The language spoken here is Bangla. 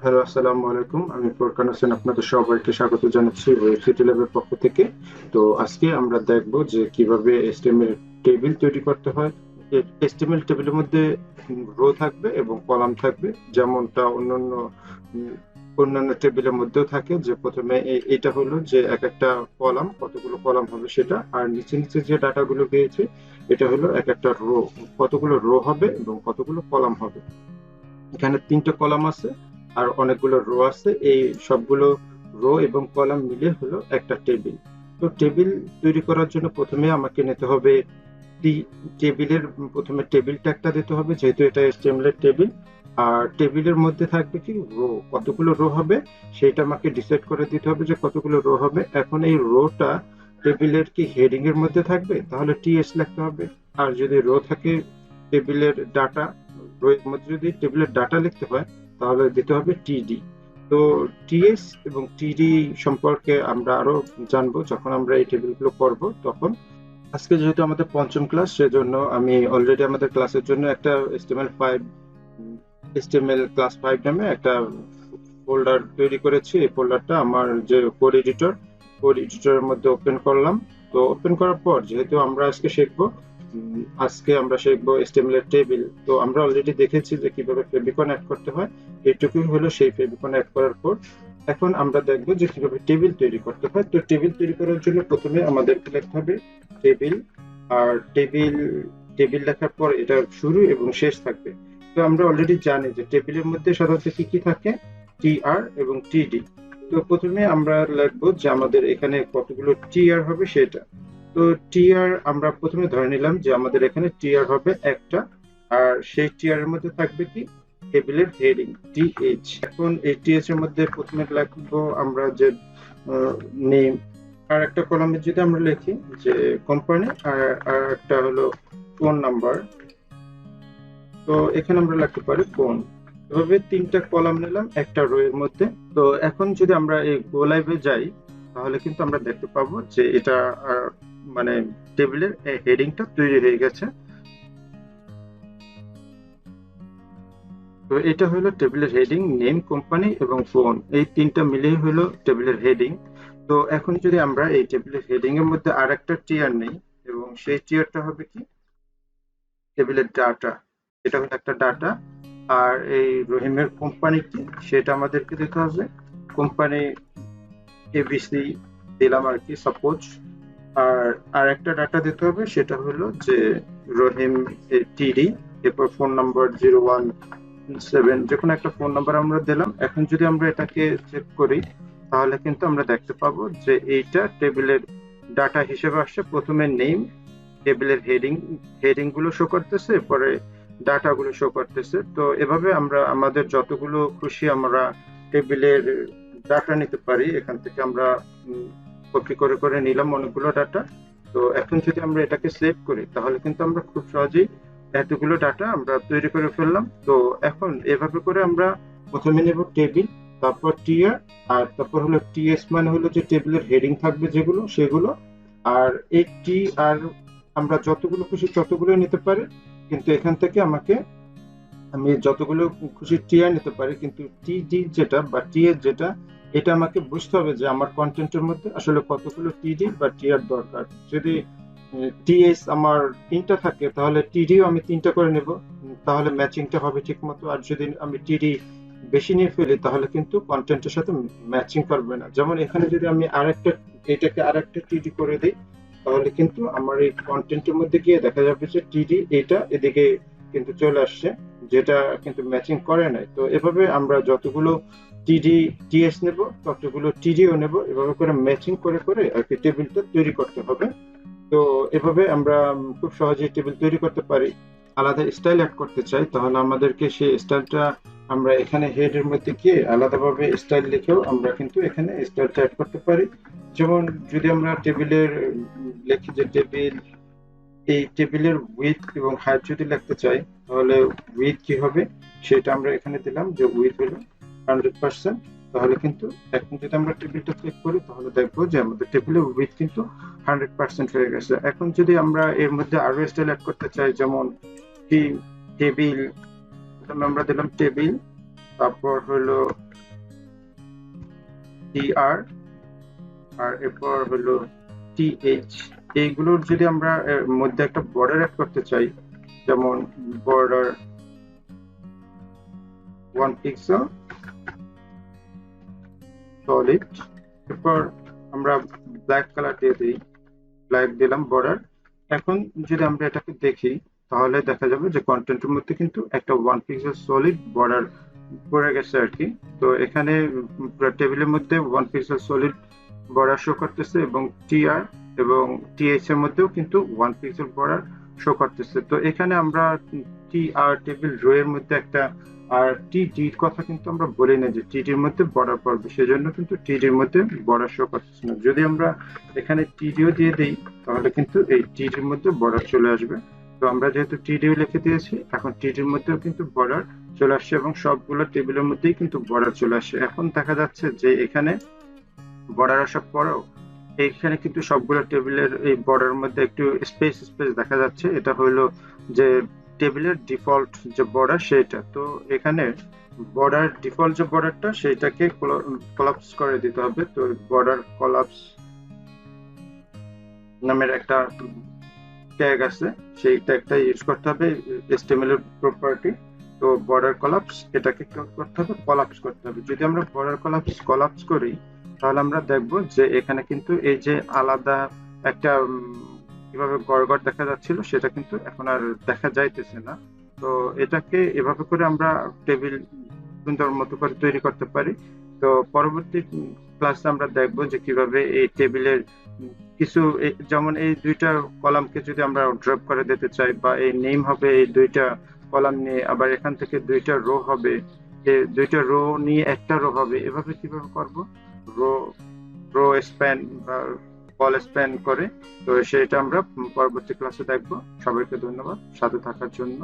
হ্যালো, আসসালামু আলাইকুম। আমি ফোরকান হোসেন, আপনাদের সবাইকে স্বাগত জানাচ্ছি ওয়েবসাইট ল্যাবের পক্ষ থেকে। তো আজকে আমরা দেখব যে কিভাবে এইচটিএমএল টেবিল তৈরি করতে হয়। এইচটিএমএল টেবিলের মধ্যে রো থাকবে এবং কলাম থাকবে, যেমনটা উম, অন্যান্য টেবিলের মধ্যেও থাকে। যে প্রথমে এটা হলো যে এক একটা কলাম, কতগুলো কলাম হবে সেটা, আর নিচে নিচে যে ডাটাগুলো পেয়েছে এটা হলো এক একটা রো, কতগুলো রো হবে এবং কতগুলো কলাম হবে। এখানে তিনটে কলাম আছে আর অনেকগুলো রো আছে। এই সবগুলো রো এবং কলাম মিলে হলো একটা টেবিল। তো টেবিল তৈরি করার জন্য প্রথমে আমাকে নিতে হবে টেবিলের, প্রথমে টেবিল ট্যাগটা দিতে হবে, যেহেতু এটা এইচটিএমএল এর টেবিল। আর টেবিলের মধ্যে থাকবে কি রো, কতগুলো রো হবে সেটা আমাকে ডিসাইড করে দিতে হবে যে কতগুলো রো হবে। এখন এই রোটা টেবিলের কি হেডিং এর মধ্যে থাকবে, তাহলে টিএস লিখতে হবে। আর যদি রো থাকে টেবিলের ডাটা, রোয়ের মধ্যে যদি টেবিলের ডাটা লিখতে হয় তাহলে দিতে হবে টিডি। তো টিএস এবং টিডি সম্পর্কে আমরা আরো জানবো যখন আমরা এই টেবিলগুলো করব তখন। আজকে যেহেতু আমাদের পঞ্চম ক্লাস, সেজন্য আমি অলরেডি আমাদের ক্লাসের জন্য একটা HTML ক্লাস 5 নামে একটা ফোল্ডার তৈরি করেছি। এই ফোল্ডারটা আমার যে কোড এডিটরের মধ্যে ওপেন করলাম। তো ওপেন করার পর যেহেতু আজকে আমরা শিখবো HTML এর টেবিল। তো আমরা অলরেডি দেখেছি যে কিভাবে ফেভিকন অ্যাড করতে হয়, এইটুকুই হলো সেই ফেভিকন অ্যাড করার কোড। এখন আমরা দেখবো যে কিভাবে টেবিল তৈরি করতে হয়। তো টেবিল তৈরি করার জন্য প্রথমে আমাদেরকে লিখতে হবে টেবিল। আর টেবিল টেবিল লেখার পর এটা শুরু এবং শেষ থাকবে। তো আমরা অলরেডি জানি যে টেবিলের মধ্যে সাধারণত কি কি থাকে, টিআর এবং টিডি। তো প্রথমে আমরা লিখবো যে আমাদের এখানে কতগুলো টিআর হবে সেটা। তো টিআর আমরা প্রথমে ধরে নিলাম যে আমাদের এখানে টিআর হবে একটা। আর সেই টিআর এর মধ্যে থাকবে কি টেবিলের হেডিং টিএইচ। এখন এই টিএইচ এর মধ্যে প্রথমে লিখবো আমরা যে নেম। আর একটা কলামে যদি আমরা লিখি যে কোম্পানি, আর একটা হলো ফোন নাম্বার। তো এখানে আমরা লিখতে পারি ফোন। এভাবে তিনটা কলাম নিলাম একটা রো এর মধ্যে। তো এখন যদি আমরা এই গো লাইভে যাই তাহলে কিন্তু আমরা দেখতে পাবো যে এটা মানে টেবিলের হেডিংটা তৈরি হয়ে গেছে। তো এটা হলো টেবিলের হেডিং, নেম, কোম্পানি এবং ফোন, এই তিনটা মিলেই হলো টেবিলের হেডিং। তো এখন যদি আমরা এই টেবিলের হেডিং এর মধ্যে আর একটা টিয়ার নেই, এবং সেই টিয়ারটা হবে কি টেবিলের ডাটা। এটা হলো একটা ডাটা। আর এই রহিমের কোম্পানি কি সেটা আমাদেরকে দিতে হবে, কোম্পানি এবিসি দিলাম আর কি, সাপোজ। আর আর একটা ডাটা দিতে হবে, সেটা হলো যে রহিম টিডি, এরপর ফোন নাম্বার 017, যে কোনো একটা ফোন নাম্বার আমরা দিলাম। এখন যদি আমরা এটাকে চেক করি তাহলে কিন্তু আমরা দেখতে পাবো যে এইটা টেবিলের ডাটা হিসেবে আসছে। প্রথমে নেম, টেবিলের হেডিং গুলো শো করতেছে, পরে ডাটা গুলো শো করতেছে। তো এভাবে আমরা আমাদের যতগুলো খুশি আমরা টেবিলের ডাটা নিতে পারি। এখান থেকে আমরা কপি করে করে নিলাম অনেকগুলো ডাটা। তো এখন যদি আমরা এটাকে সেভ করি তাহলে কিন্তু আমরা খুব সহজেই এতগুলো ডাটা আমরা তৈরি করে ফেললাম। তো এখন এভাবে করে আমরা প্রথমে নেব টেবিল, তারপর টিআর, আর তারপর হলো টিএস, মানে হলো যে টেবিলের হেডিং থাকবে যেগুলো সেগুলো। আর এই টি আর আমরা যতগুলো খুশি ততগুলো নিতে পারি, কিন্তু এখান থেকে আমি যতগুলো খুশি টিআর নিতে পারি, কিন্তু টিডি যেটা বা টিএস যেটা, এটা আমাকে বুঝতে হবে যে আমার কন্টেন্টের মধ্যে আসলে কতগুলো টিডি বা টিআর দরকার। যদি টিএস আমার তিনটা থাকে তাহলে টিডিও আমি তিনটা করে নেব, তাহলে ম্যাচিংটা হবে ঠিক মতো। আর যদি আমি টিডি বেশি নিয়ে ফেলি তাহলে কিন্তু কন্টেন্টের সাথে ম্যাচিং করবে না। যেমন এখানে যদি আমি এটাকে আরেকটা টিডি করে দিই তাহলে কিন্তু আমার এই কন্টেন্টের মধ্যে গিয়ে দেখা যাবে যে টিডি এটা এদিকে কিন্তু চলে আসছে, যেটা কিন্তু ম্যাচিং করে নাই। তো এভাবে আমরা যতগুলো টিডি টিএস নেব ততগুলো টিডিও নেব, এভাবে করে ম্যাচিং করে করে আর কি টেবিলটা তৈরি করতে হবে। তো এভাবে আমরা খুব সহজেই টেবিল তৈরি করতে পারি। আলাদা স্টাইল অ্যাড করতে চাই তাহলে আমাদেরকে সেই স্টাইলটা আমরা এখানে হেড এর মধ্যে গিয়ে আলাদাভাবে স্টাইল লিখেও আমরা কিন্তু এখানে স্টাইলটা অ্যাড করতে পারি। যেমন যদি আমরা টেবিলের লিখি যে এই টেবিলের উইথ এবং হাইট যদি লিখতে চাই তাহলে উইথ কি হবে সেটা আমরা এখানে দিলাম যে উইথ হলো 100%। তাহলে কিন্তু এখন যদি আমরা টেবিলটা ক্লিক করি তাহলে দেখবো যে আমাদের টেবিলের উইথ কিন্তু 100% হয়ে গেছে। এখন যদি আমরা এর মধ্যে আরো স্টাইল অ্যাড করতে চাই, যেমন টেবিল, প্রথমে আমরা দিলাম টেবিল, তারপর হলো TR আর এরপর হলো TH। এইগুলোর যদি আমরা এর মধ্যে একটা বর্ডার অ্যাড করতে চাই, যেমন বর্ডার 1 পিক্সেল সলিড, এরপর আমরা ব্ল্যাক কালার দিয়ে দিই, ব্ল্যাক দিলাম বর্ডার। এখন যদি আমরা এটাকে দেখি তাহলে দেখা যাবে যে কন্টেন্টের মধ্যে কিন্তু একটা 1 পিক্সেল সলিড বর্ডার পড়ে গেছে আর কি। তো এখানে টেবিলের মধ্যে 1 পিক্সেল সলিড বর্ডার শো করতেছে এবং টিআর এবং টিএইচ এর মধ্যেও কিন্তু 1 পিক্সেল বর্ডার শো করতেছে। তো এখানে আমরা টিআর টেবিল রো এর মধ্যে একটা, আর টিডির কথা কিন্তু আমরা বলি না যে টিডির মধ্যে বর্ডার পড়বে, সেজন্য কিন্তু টিডির মধ্যে বর্ডার শো করতেছে না। যদি আমরা এখানে টিডিও দিয়ে দিই তাহলে কিন্তু এই টিডির মধ্যে বর্ডার চলে আসবে। তো আমরা যেহেতু টিডিও লিখে দিয়েছি, এখন টিডির মধ্যেও কিন্তু বর্ডার চলে আসছে এবং সবগুলো টেবিলের মধ্যেই কিন্তু বর্ডার চলে আসছে। এখন দেখা যাচ্ছে যে এখানে বর্ডার আসার পরেও এইখানে কিন্তু সবগুলো টেবিলের এই বর্ডারের মধ্যে একটু স্পেস স্পেস দেখা যাচ্ছে। এটা হলো যে টেবিলের ডিফল্ট যে বর্ডার সেটা। তো এখানে বর্ডার ডিফল্ট যে বর্ডারটা সেটাকে কোলাপস করে দিতে হবে। তো বর্ডার কোলাপস নামের একটা ট্যাগ আছে, সেই ট্যাগটা ইউজ করতে হবে HTML এর প্রপার্টি। তো বর্ডার কোলাপস এটাকে কি করতে হবে, কোলাপস করতে হবে। যদি আমরা বর্ডার কোলাপস করি তাহলে আমরা দেখব যে এখানে কিন্তু এই যে আলাদা একটা কিভাবে গড়গড় দেখা যাচ্ছিল সেটা কিন্তু এখন আর দেখা যাইতেছে না। তো এটাকে এভাবে করে আমরা টেবিল সুন্দর মতো করে তৈরি করতে পারি। তো পরবর্তী ক্লাসে আমরা দেখব যে কিভাবে এই টেবিলের কিছু যেমন এই দুইটা কলামকে যদি আমরা ড্রপ করে দিতে চাই, বা এই নেম হবে এই দুইটা কলাম নিয়ে, আবার এখান থেকে দুইটা রো হবে, দুইটা রো নিয়ে একটা রো হবে, এভাবে কিভাবে করব রো রো স্প্যান বা কল স্প্যান করে। তো সেটা আমরা পরবর্তী ক্লাসে দেখব। সবাইকে ধন্যবাদ সাথে থাকার জন্য।